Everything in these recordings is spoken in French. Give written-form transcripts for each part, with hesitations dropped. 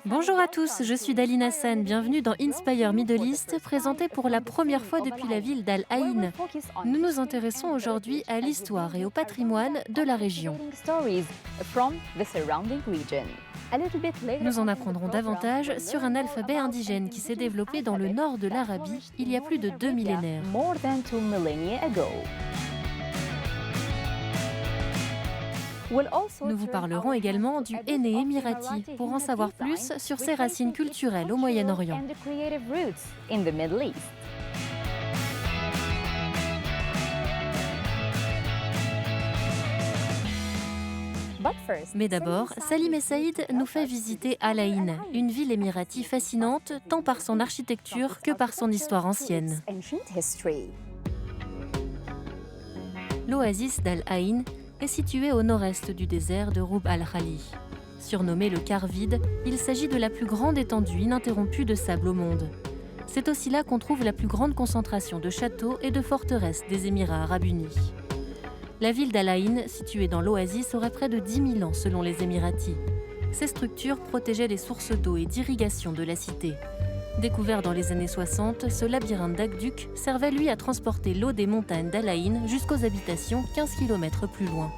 Bonjour à tous, je suis Daline Hassan, bienvenue dans Inspire Middle East, présenté pour la première fois depuis la ville d'Al Ain. Nous nous intéressons aujourd'hui à l'histoire et au patrimoine de la région. Nous en apprendrons davantage sur un alphabet indigène qui s'est développé dans le nord de l'Arabie il y a plus de 2 millénaires. Nous vous parlerons également du henné émirati pour en savoir plus sur ses racines culturelles au Moyen-Orient. Mais d'abord, Salim et Saïd nous fait visiter Al Ain, une ville émirati fascinante tant par son architecture que par son histoire ancienne. L'oasis d'Al Ain est situé au nord-est du désert de Rub al-Khali. Surnommé le quart vide, il s'agit de la plus grande étendue ininterrompue de sable au monde. C'est aussi là qu'on trouve la plus grande concentration de châteaux et de forteresses des Émirats arabes unis. La ville d'Al Ain, située dans l'oasis, aurait près de 10 000 ans selon les Émiratis. Ces structures protégeaient les sources d'eau et d'irrigation de la cité. Découvert dans les années 60, ce labyrinthe d'aqueducs servait lui à transporter l'eau des montagnes d'Al Ain jusqu'aux habitations 15 km plus loin.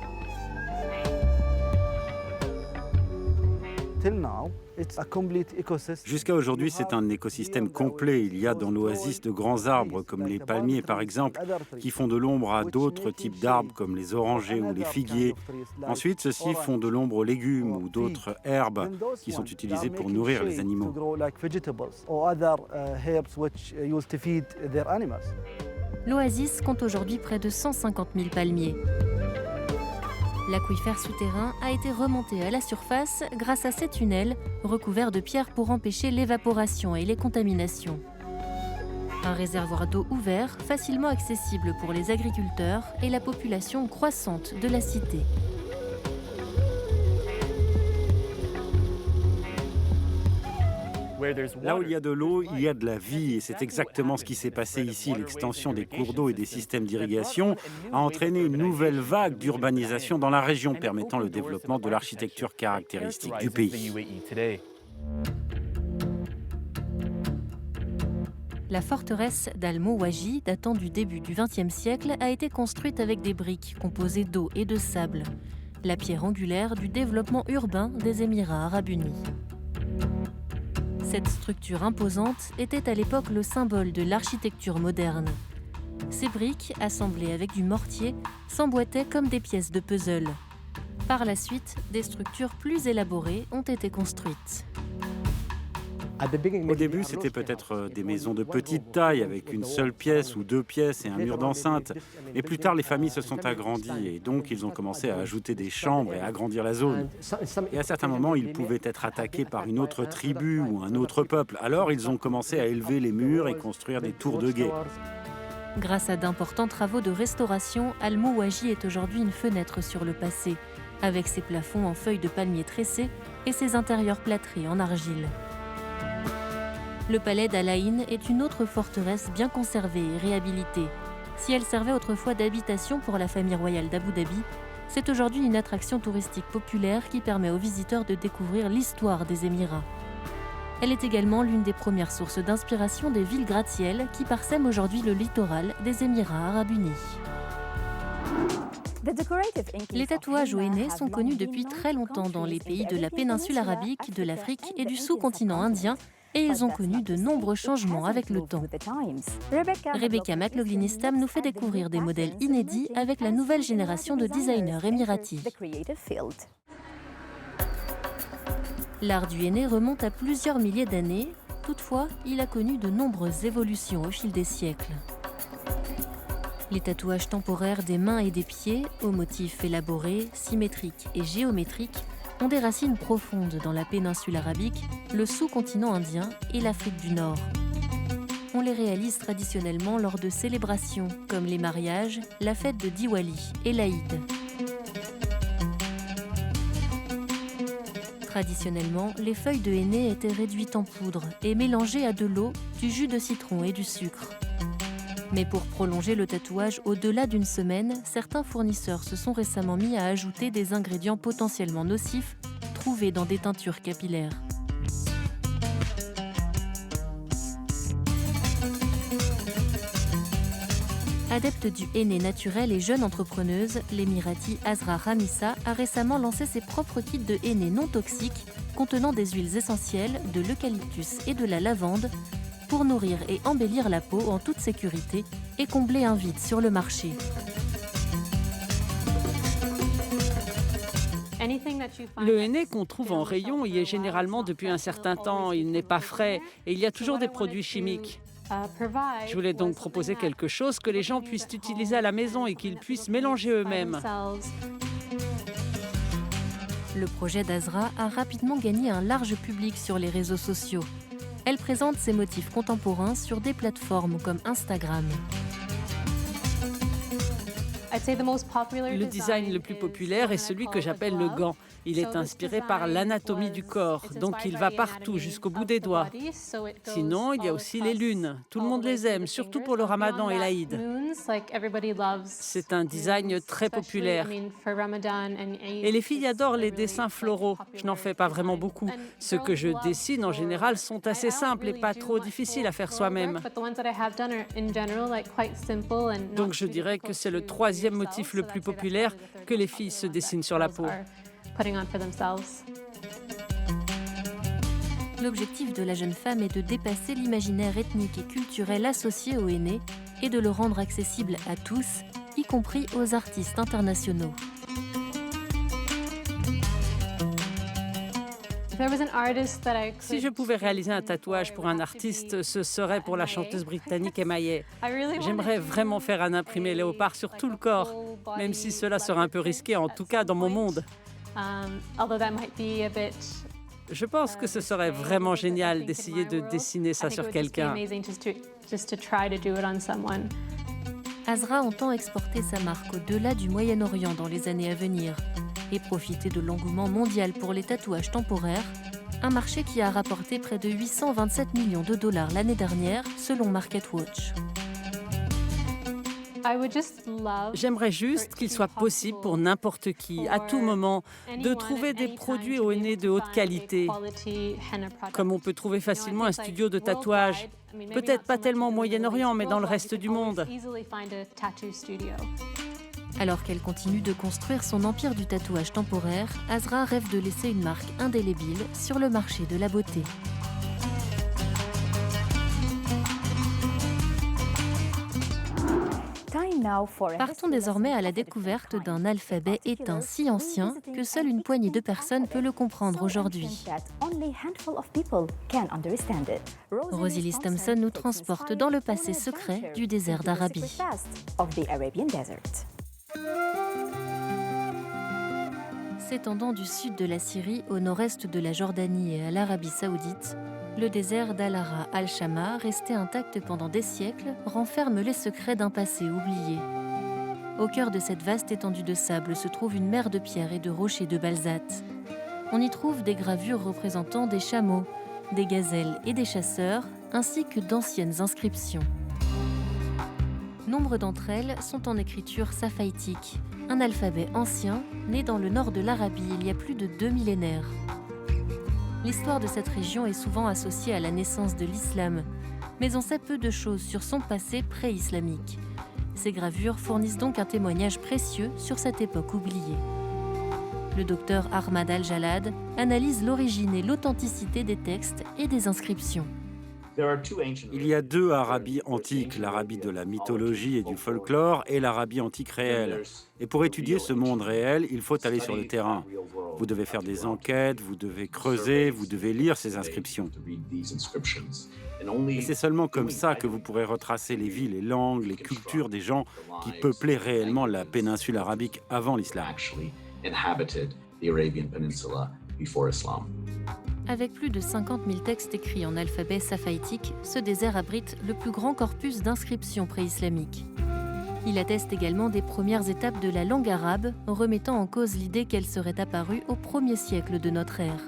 Jusqu'à aujourd'hui, c'est un écosystème complet. Il y a dans l'oasis de grands arbres, comme les palmiers par exemple, qui font de l'ombre à d'autres types d'arbres, comme les orangers ou les figuiers. Ensuite, ceux-ci font de l'ombre aux légumes ou d'autres herbes qui sont utilisées pour nourrir les animaux. L'oasis compte aujourd'hui près de 150 000 palmiers. L'aquifère souterrain a été remonté à la surface grâce à ces tunnels recouverts de pierres pour empêcher l'évaporation et les contaminations. Un réservoir d'eau ouvert, facilement accessible pour les agriculteurs et la population croissante de la cité. Là où il y a de l'eau, il y a de la vie et c'est exactement ce qui s'est passé ici. L'extension des cours d'eau et des systèmes d'irrigation a entraîné une nouvelle vague d'urbanisation dans la région, permettant le développement de l'architecture caractéristique du pays. La forteresse d'Al-Mowaji, datant du début du XXe siècle, a été construite avec des briques composées d'eau et de sable, la pierre angulaire du développement urbain des Émirats arabes unis. Cette structure imposante était à l'époque le symbole de l'architecture moderne. Ces briques, assemblées avec du mortier, s'emboîtaient comme des pièces de puzzle. Par la suite, des structures plus élaborées ont été construites. Au début, c'était peut-être des maisons de petite taille avec une seule pièce ou deux pièces et un mur d'enceinte. Mais plus tard, les familles se sont agrandies et donc ils ont commencé à ajouter des chambres et à agrandir la zone. Et à certains moments, ils pouvaient être attaqués par une autre tribu ou un autre peuple. Alors, ils ont commencé à élever les murs et construire des tours de guet. Grâce à d'importants travaux de restauration, Al-Mowaji est aujourd'hui une fenêtre sur le passé, avec ses plafonds en feuilles de palmier tressées et ses intérieurs plâtrés en argile. Le palais d'Al Ain est une autre forteresse bien conservée et réhabilitée. Si elle servait autrefois d'habitation pour la famille royale d'Abu Dhabi, c'est aujourd'hui une attraction touristique populaire qui permet aux visiteurs de découvrir l'histoire des Émirats. Elle est également l'une des premières sources d'inspiration des villes gratte-ciel qui parsèment aujourd'hui le littoral des Émirats arabes unis. Les tatouages au henné sont connus depuis très longtemps dans les pays de la péninsule arabique, de l'Afrique et du sous-continent indien, et ils ont connu de nombreux changements avec le temps. Rebecca McLaughlin-Istam nous fait découvrir des modèles inédits avec la nouvelle génération de designers émiratis. L'art du henné remonte à plusieurs milliers d'années, toutefois, il a connu de nombreuses évolutions au fil des siècles. Les tatouages temporaires des mains et des pieds, aux motifs élaborés, symétriques et géométriques, ont des racines profondes dans la péninsule arabique, le sous-continent indien et l'Afrique du Nord. On les réalise traditionnellement lors de célébrations comme les mariages, la fête de Diwali et l'Aïd. Traditionnellement, les feuilles de henné étaient réduites en poudre et mélangées à de l'eau, du jus de citron et du sucre. Mais pour prolonger le tatouage au-delà d'une semaine, certains fournisseurs se sont récemment mis à ajouter des ingrédients potentiellement nocifs, retrouvés dans des teintures capillaires. Adepte du henné naturel et jeune entrepreneuse, l'Émirati Azra Ramissa a récemment lancé ses propres kits de henné non toxiques contenant des huiles essentielles, de l'eucalyptus et de la lavande pour nourrir et embellir la peau en toute sécurité et combler un vide sur le marché. Le henné qu'on trouve en rayon y est généralement depuis un certain temps. Il n'est pas frais et il y a toujours des produits chimiques. Je voulais donc proposer quelque chose que les gens puissent utiliser à la maison et qu'ils puissent mélanger eux-mêmes. Le projet d'Azra a rapidement gagné un large public sur les réseaux sociaux. Elle présente ses motifs contemporains sur des plateformes comme Instagram. Le design le plus populaire est celui que j'appelle le gant. Il est inspiré par l'anatomie du corps, donc il va partout, jusqu'au bout des doigts. Sinon, il y a aussi les lunes. Tout le monde les aime, surtout pour le Ramadan et l'Aïd. C'est un design très populaire. Et les filles adorent les dessins floraux. Je n'en fais pas vraiment beaucoup. Ceux que je dessine, en général, sont assez simples et pas trop difficiles à faire soi-même. Donc je dirais que c'est le troisième motif le plus populaire que les filles se dessinent sur la peau. L'objectif de la jeune femme est de dépasser l'imaginaire ethnique et culturel associé au henné et de le rendre accessible à tous, y compris aux artistes internationaux. Si je pouvais réaliser un tatouage pour un artiste, ce serait pour la chanteuse britannique Emma Hay. J'aimerais vraiment faire un imprimé léopard sur tout le corps, même si cela serait un peu risqué, en tout cas dans mon monde. Je pense que ce serait vraiment génial d'essayer de dessiner ça sur quelqu'un. Azra entend exporter sa marque au-delà du Moyen-Orient dans les années à venir et profiter de l'engouement mondial pour les tatouages temporaires, un marché qui a rapporté près de 827 millions de dollars l'année dernière selon MarketWatch. J'aimerais juste qu'il soit possible pour n'importe qui, à tout moment, de trouver des produits au henné de haute qualité. Comme on peut trouver facilement un studio de tatouage. Peut-être pas tellement au Moyen-Orient, mais dans le reste du monde. Alors qu'elle continue de construire son empire du tatouage temporaire, Azra rêve de laisser une marque indélébile sur le marché de la beauté. Partons désormais à la découverte d'un alphabet éteint si ancien que seule une poignée de personnes peut le comprendre aujourd'hui. Rosalie Thompson nous transporte dans le passé secret du désert d'Arabie. S'étendant du sud de la Syrie au nord-est de la Jordanie et à l'Arabie saoudite, le désert d'Al-Ara al-Shama, resté intact pendant des siècles, renferme les secrets d'un passé oublié. Au cœur de cette vaste étendue de sable se trouve une mer de pierres et de rochers de basalte. On y trouve des gravures représentant des chameaux, des gazelles et des chasseurs, ainsi que d'anciennes inscriptions. Nombre d'entre elles sont en écriture safaïtique, un alphabet ancien né dans le nord de l'Arabie il y a plus de 2 millénaires. L'histoire de cette région est souvent associée à la naissance de l'islam, mais on sait peu de choses sur son passé pré-islamique. Ces gravures fournissent donc un témoignage précieux sur cette époque oubliée. Le docteur Ahmad Al-Jalad analyse l'origine et l'authenticité des textes et des inscriptions. Il y a deux Arabies antiques, l'Arabie de la mythologie et du folklore et l'Arabie antique réelle. Et pour étudier ce monde réel, il faut aller sur le terrain. Vous devez faire des enquêtes, vous devez creuser, vous devez lire ces inscriptions. Et c'est seulement comme ça que vous pourrez retracer les vies, les langues, les cultures des gens qui peuplaient réellement la péninsule arabique avant l'islam. Avec plus de 50 000 textes écrits en alphabet safaïtique, ce désert abrite le plus grand corpus d'inscriptions pré-islamiques. Il atteste également des premières étapes de la langue arabe, remettant en cause l'idée qu'elle serait apparue au 1er siècle de notre ère.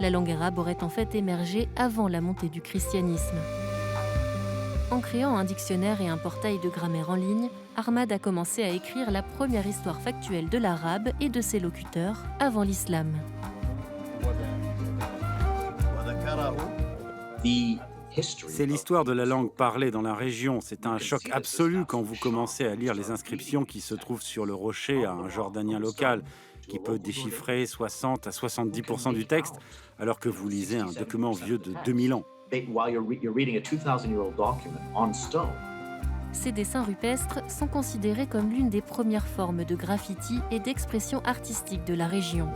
La langue arabe aurait en fait émergé avant la montée du christianisme. En créant un dictionnaire et un portail de grammaire en ligne, Ahmad a commencé à écrire la première histoire factuelle de l'arabe et de ses locuteurs avant l'islam. C'est l'histoire de la langue parlée dans la région. C'est un choc absolu quand vous commencez à lire les inscriptions qui se trouvent sur le rocher à un jordanien local, qui peut déchiffrer 60 à 70% du texte, alors que vous lisez un document vieux de 2000 ans. Ces dessins rupestres sont considérés comme l'une des premières formes de graffiti et d'expression artistique de la région.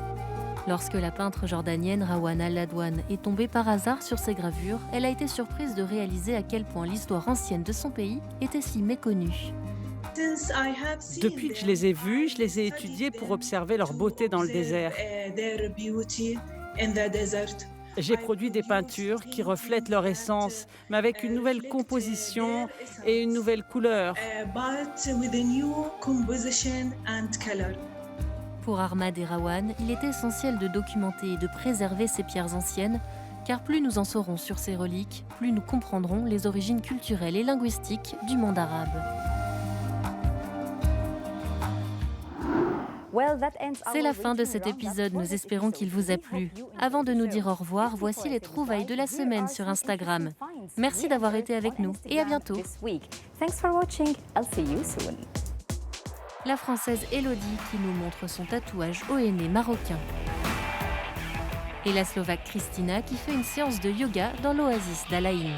Lorsque la peintre jordanienne Rawana Al-Ladwan est tombée par hasard sur ces gravures, elle a été surprise de réaliser à quel point l'histoire ancienne de son pays était si méconnue. Depuis que je les ai vus, je les ai étudiés pour observer leur beauté dans le désert. J'ai produit des peintures qui reflètent leur essence, mais avec une nouvelle composition et une nouvelle couleur. Pour Ahmad et Rawan, il est essentiel de documenter et de préserver ces pierres anciennes, car plus nous en saurons sur ces reliques, plus nous comprendrons les origines culturelles et linguistiques du monde arabe. C'est la fin de cet épisode, nous espérons qu'il vous a plu. Avant de nous dire au revoir, voici les trouvailles de la semaine sur Instagram. Merci d'avoir été avec nous et à bientôt. La Française Elodie qui nous montre son tatouage au henné marocain. Et la Slovaque Christina qui fait une séance de yoga dans l'oasis d'Alaïn.